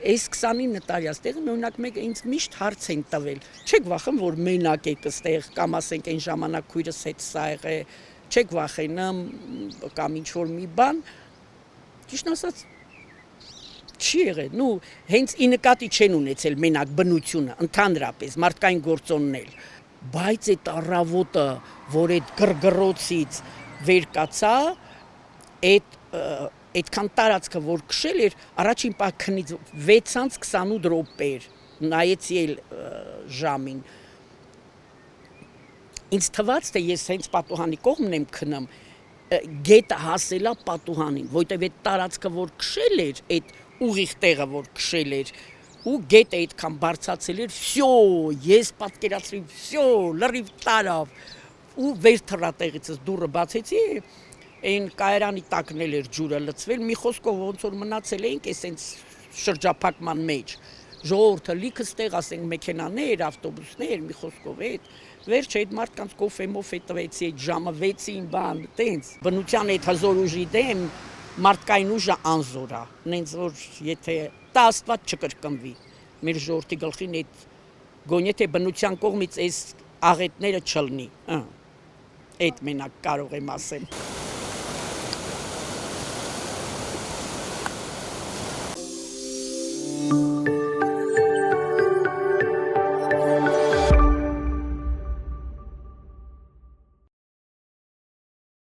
Այս 29 տարի աստեղ մենակ մեկ ինձ միշտ հարց են տվել։ Չեք վախենում, որ մենակ եք այստեղ կամ ասենք այն ժամանակ քույրս հետ սա եղե, չեք վախենում կամ ինչ որ մի բան։ Ճիշտ ասած չի եղել, նու հենց ի նկատի չեն ունեցել մենակ բնությունը, ընդհանրապես մարդկային գործոններ, բայց այդ առավոտը, որ այդ գրգռոցից վեր կացա, այդքան տարածքը որ քշել էր, առաջին պահ քնից 6:28 րոպե էր, նայեցի էլ ժամին։ Ինձ թվաց, թե ես հենց պատուհանի կողմն եմ քնում, գետը հասելա պատուհանին, որտեվ այդ տարածքը որ քշել էր, այդ ուղիղ տեղը որ քշել էր, ու գետը այդքան բարձացել էր, վсё, ես պատկերացրի, վсё, լրիվ տարավ, ու վեր թռա տեղիցս դուռը բացեցի, այն կայարանի տակն էլ էր ջուրը լցվել, մի խոսքով ոնց որ մնացել էինք էսենց շրջափակման մեջ, ժողովուրդը լիքը ստեղ, ասենք մեքենաներ, ավտոբուսներ, մի խոսքով այդ, վերջը այդ մարդկանց կոֆե մոֆե տվեցի, այդ ժամը 6-ին բան, տենց, բնության այդ հզոր ուժի դեմ մարդկային ուժը անզոր է, նենց որ եթե տա Աստված չկրկնվի, մեր ժողովրդի գլխին այդ գոնե թե բնության կողմից այս աղետները չլնի, այդ մենակ կարող եմ ասել։